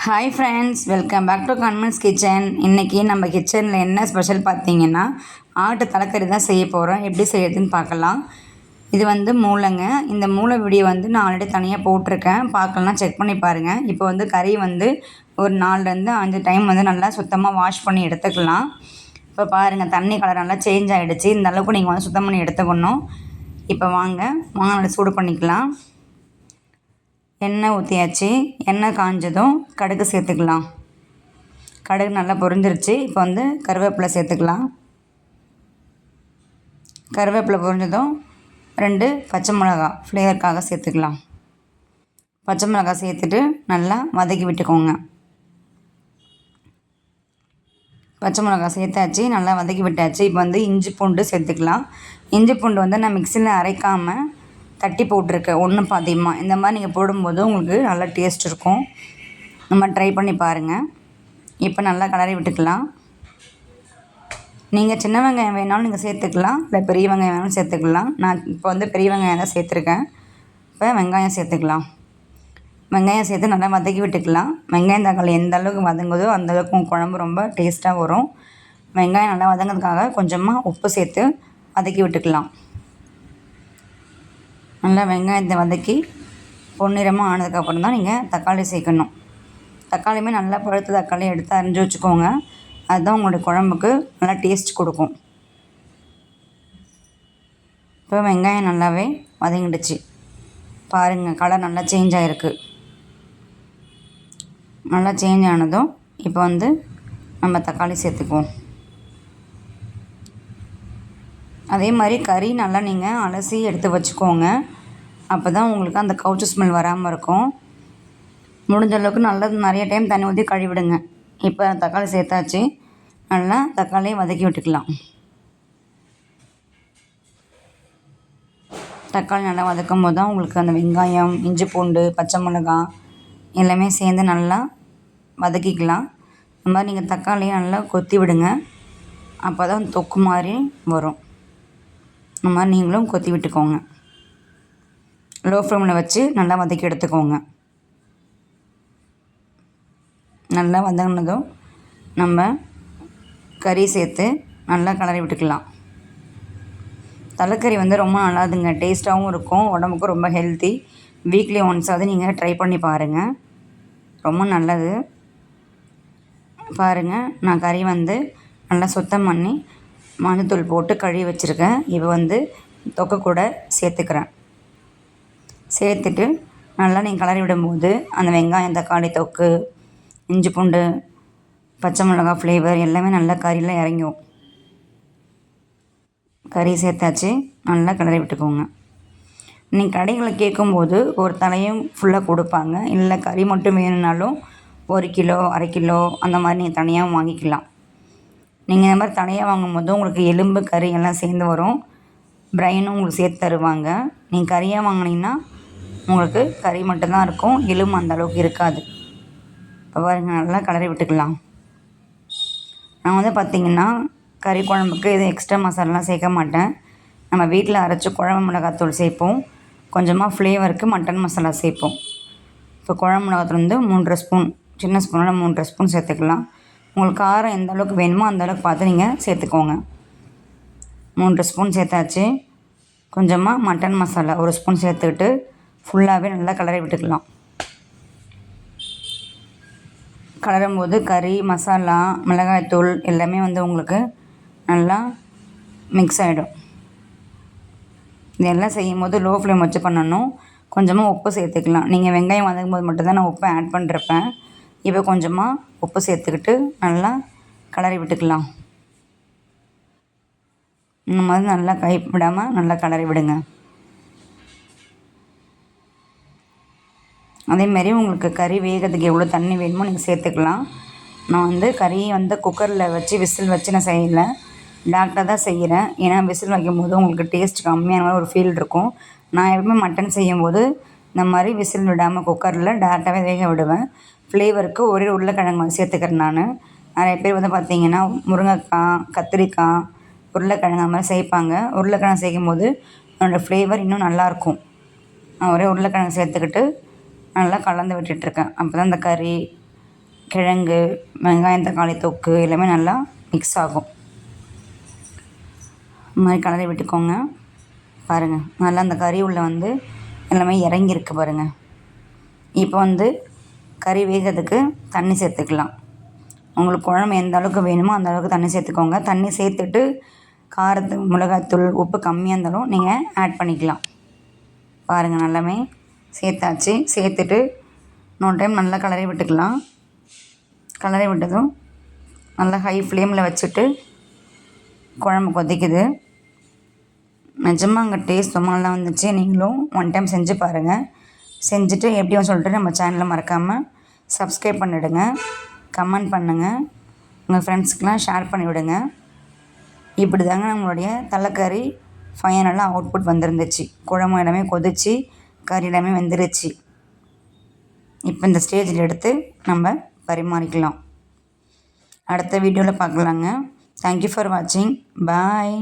Hi friends, welcome back to கன்மன்ஸ் kitchen. இன்றைக்கி நம்ம கிச்சனில் என்ன ஸ்பெஷல் பார்த்தீங்கன்னா, ஆட்டு தலைக்கறி தான் செய்ய போகிறோம். எப்படி செய்யறதுன்னு பார்க்கலாம். இது மூளைங்க. இந்த மூளை வீடியோ நான் ஆல்ரெடி தனியாக போட்டிருக்கேன். பார்க்கலாம், செக் பண்ணி பாருங்கள். இப்போ கறி ஒரு 4லேருந்து 5 டைம் நல்லா சுத்தமாக வாஷ் பண்ணி எடுத்துக்கலாம். இப்போ பாருங்கள், தண்ணி கலர் நல்லா சேஞ்ச் ஆகிடுச்சு. இந்த அளவுக்கு நீங்கள் சுத்தம் பண்ணி எடுத்துக்கணும். இப்போ வாங்க நல்லா சூடு பண்ணிக்கலாம். எண்ணெய் ஊற்றியாச்சு. எண்ணெய் காஞ்சதும் கடுகு சேர்த்துக்கலாம். கடுகு நல்லா பொரிஞ்சிருச்சு. இப்போ கருவேப்பிலை சேர்த்துக்கலாம். கருவேப்பிலை பொரிஞ்சதும் 2 பச்சை மிளகா ஃப்ளேவருக்காக சேர்த்துக்கலாம். பச்சை மிளகா சேர்த்துட்டு நல்லா வதக்கி விட்டுக்கோங்க. பச்சை மிளகா சேர்த்தாச்சு, நல்லா வதக்கி விட்டாச்சு. இப்போ இஞ்சி பூண்டு சேர்த்துக்கலாம். இஞ்சி பூண்டு நான் மிக்சியில் அரைக்காமல் தட்டி போட்டிருக்கேன், ஒன்று பாதியமாக. இந்த மாதிரி நீங்கள் போடும்போது உங்களுக்கு நல்லா டேஸ்ட் இருக்கும். நம்ம ட்ரை பண்ணி பாருங்கள். இப்போ நல்லா கிளறி விட்டுக்கலாம். நீங்கள் சின்ன வெங்காயம் வேணாலும் நீங்கள் சேர்த்துக்கலாம், இல்லை பெரிய வெங்காயம் வேணாலும் சேர்த்துக்கலாம். நான் இப்போ பெரிய வெங்காயம் தான் சேர்த்துருக்கேன். இப்போ வெங்காயம் சேர்த்துக்கலாம். வெங்காயம் சேர்த்து நல்லா வதக்கி விட்டுக்கலாம். வெங்காயம் தக்காளி எந்த அளவுக்கு வதங்குதோ அந்தளவுக்கு உங்கள் குழம்பு ரொம்ப டேஸ்ட்டாக வரும். வெங்காயம் நல்லா வதங்கிறதுக்காக கொஞ்சமாக உப்பு சேர்த்து வதக்கி விட்டுக்கலாம். நல்லா வெங்காயத்தை வதக்கி பொன்னிறமாக ஆனதுக்கப்புறம் தான் நீங்கள் தக்காளி சேர்க்கணும். தக்காளியுமே நல்லா பழுத்த தக்காளி எடுத்து அரிஞ்சு வச்சுக்கோங்க. அதுதான் உங்களுடைய குழம்புக்கு நல்லா டேஸ்ட் கொடுக்கும். இப்போ வெங்காயம் நல்லாவே வதங்கிடுச்சு. பாருங்கள், கலர் நல்லா சேஞ்ச் ஆகிருக்கு. நல்லா சேஞ்ச் ஆனதும் இப்போ நம்ம தக்காளி சேர்த்துக்குவோம். அதே மாதிரி கறி நல்லா நீங்கள் அலசி எடுத்து வச்சுக்கோங்க. அப்போ தான் உங்களுக்கு அந்த கவுச்சி ஸ்மெல் வராமல் இருக்கும். முடிஞ்ச அளவுக்கு நல்லா நிறைய டைம் தண்ணி ஊற்றி கழுவிடுங்க. இப்போ தக்காளி சேர்த்தாச்சு. நல்லா தக்காளியை வதக்கி விட்டுக்கலாம். தக்காளி நல்லா வதக்கும் போது தான் உங்களுக்கு அந்த வெங்காயம், இஞ்சி பூண்டு, பச்சை மிளகாய் எல்லாமே சேர்ந்து நல்லா வதக்கிக்கலாம். இந்த மாதிரி நீங்கள் தக்காளியை நல்லா கொத்தி விடுங்க. அப்போ தான் தொக்கு மாதிரி வரும். இந்த மாதிரி நீங்களும் கொத்தி விட்டுக்கோங்க. லோ ஃப்ளேமில் வச்சு நல்லா வதக்கி எடுத்துக்கோங்க. நல்லா வதங்கினதும் நம்ம கறி சேர்த்து நல்லா கிளறி விட்டுக்கலாம். தலைக்கறி ரொம்ப நல்லாதுங்க, டேஸ்ட்டாகவும் இருக்கும், உடம்புக்கும் ரொம்ப ஹெல்த்தி. வீக்லி ஒன்ஸாவது நீங்கள் ட்ரை பண்ணி பாருங்கள், ரொம்ப நல்லது. பாருங்கள், நான் கறி நல்லா சுத்தம் பண்ணி மஞ்சத்தூள் போட்டு கழுவி வச்சுருக்கேன். இப்போ தொக்கை கூட சேர்த்துக்கிறேன். சேர்த்துட்டு நல்லா நீங்கள் கிளறி விடும்போது அந்த வெங்காயம், தக்காளி தொக்கு, இஞ்சி பூண்டு, பச்சை மிளகாய் ஃப்ளேவர் எல்லாமே நல்லா கறியில் இறங்கும். கறி சேர்த்தாச்சு, நல்லா கிளறி விட்டுக்கோங்க. நீங்கள் கடைகளில் கேட்கும்போது ஒரு தலையும் ஃபுல்லாக கொடுப்பாங்க. இல்லை கறி மட்டும் வேணும்னாலும் 1 கிலோ, அரை கிலோ அந்த மாதிரி நீங்கள் தனியாக வாங்கிக்கலாம். நீங்கள் இந்த மாதிரி தனியாக வாங்கும்போது உங்களுக்கு எலும்பு, கறி எல்லாம் சேர்ந்து வரும். பிரைனும் உங்களுக்கு சேர்த்து தருவாங்க. நீங்கள் கறியாக வாங்கினீங்கன்னா உங்களுக்கு கறி மட்டும்தான் இருக்கும், எலும்பு அந்த அளவுக்கு இருக்காது. இப்போ பாருங்கள், நல்லா கிளறி விட்டுக்கலாம். நான் பார்த்திங்கன்னா கறி குழம்புக்கு எதுவும் எக்ஸ்ட்ரா மசாலாலாம் சேர்க்க மாட்டேன். நம்ம வீட்டில் அரைச்சி குழம்பு மிளகாத்தூள் சேர்ப்போம். கொஞ்சமாக ஃப்ளேவருக்கு மட்டன் மசாலா சேர்ப்போம். இப்போ குழம்பு மிளகாத்தூள் 3 ஸ்பூன், சின்ன ஸ்பூனோட 3 ஸ்பூன் சேர்த்துக்கலாம். உங்களுக்கு காரம் எந்த அளவுக்கு வேணுமோ அந்த அளவுக்கு பார்த்து நீங்கள் சேர்த்துக்கோங்க. 3 ஸ்பூன் சேர்த்தாச்சு. கொஞ்சமாக மட்டன் மசாலா 1 ஸ்பூன் சேர்த்துக்கிட்டு ஃபுல்லாகவே நல்லா கிளறி விட்டுக்கலாம். கிளறும் போது கறி, மசாலா, மிளகாய்த்தூள் எல்லாமே உங்களுக்கு நல்லா மிக்ஸ் ஆகிடும். இதெல்லாம் செய்யும் போது லோ ஃப்ளேம் வச்சு பண்ணணும். கொஞ்சமாக உப்பு சேர்த்துக்கலாம். நீங்கள் வெங்காயம் வதக்கும் போது மட்டும்தான் நான் உப்பு ஆட் பண்ணிருப்பேன். இப்போ கொஞ்சமாக உப்பு சேர்த்துக்கிட்டு நல்லா கிளறி விட்டுக்கலாம். இந்த மாதிரி நல்லா கை விடாமல் நல்லா கிளறி விடுங்க. அதேமாரி உங்களுக்கு கறி வேகிறதுக்கு எவ்வளோ தண்ணி வேணுமோ நீங்கள் சேர்த்துக்கலாம். நான் கறியை குக்கரில் வச்சு விசில் வச்சு நான் செய்யலை, டேரெக்டாக தான் செய்கிறேன். ஏன்னா விசில் வைக்கும்போது உங்களுக்கு டேஸ்ட் கம்மியான மாதிரி ஒரு ஃபீல் இருக்கும். நான் எப்பவுமே மட்டன் செய்யும்போது இந்த மாதிரி விசில் விடாமல் குக்கரில் டேரெக்டாகவே வேக விடுவேன். ஃப்ளேவருக்கு ஒரே உருளைக்கிழங்கு சேர்த்துக்கிறேன் நான். நிறைய பேர் பார்த்திங்கன்னா முருங்கைக்காய், கத்திரிக்காய், உருளைக்கிழங்கு அந்த மாதிரி சேர்ப்பாங்க. உருளைக்கிழங்கு சேர்க்கும் போது அதோடய ஃப்ளேவர் இன்னும் நல்லாயிருக்கும். நான் ஒரே உருளைக்கிழங்கு சேர்த்துக்கிட்டு நல்லா கலந்து விட்டுட்ருக்கேன். அப்போ தான் இந்த கறி கிழங்கு, வெங்காயம், தக்காளி தொக்கு எல்லாமே நல்லா மிக்ஸ் ஆகும். இந்த மாதிரி கலரி விட்டுக்கோங்க. பாருங்கள், நல்லா அந்த கறி உள்ள வந்து எல்லாமே இறங்கியிருக்கு பாருங்கள். இப்போ வந்து கறி வேகிறதுக்கு தண்ணி சேர்த்துக்கலாம். உங்களுக்கு குழம்பு எந்த அளவுக்கு வேணுமோ அந்த அளவுக்கு தண்ணி சேர்த்துக்கோங்க. தண்ணி சேர்த்துட்டு காரத்துக்கு மிளகாய்த்தூள், உப்பு கம்மியாக இருந்தாலும் நீங்கள் ஆட் பண்ணிக்கலாம். பாருங்கள், நல்லாமே சேர்த்தாச்சு. சேர்த்துட்டு இன்னொரு டைம் நல்லா கலரி விட்டுக்கலாம். கலரி விட்டதும் நல்லா ஹை ஃப்ளேமில் வச்சுட்டு குழம்பு கொதிக்குது. நிஜமாக அங்கே டேஸ்ட் ரொம்ப நல்லா வந்துச்சு. நீங்களும் ஒன் டைம் செஞ்சு பாருங்கள். செஞ்சுட்டு எப்படியும் சொல்லிட்டு நம்ம சேனலை மறக்காமல் சப்ஸ்கிரைப் பண்ணிவிடுங்க, கமெண்ட் பண்ணுங்கள், உங்கள் ஃப்ரெண்ட்ஸுக்கெலாம் ஷேர் பண்ணிவிடுங்க. இப்படி தாங்க நம்மளுடைய தலைக்கறி ஃபைனலாக அவுட்புட் வந்துருந்துச்சு. குழம்பு எல்லாமே கொதிச்சு கறி எல்லாமே வெந்துருச்சு. இப்போ இந்த ஸ்டேஜில் எடுத்து நம்ம பரிமாறிக்கலாம். அடுத்த வீடியோவில் பார்க்கலாங்க. தேங்க்யூ ஃபார் வாட்சிங். பாய்.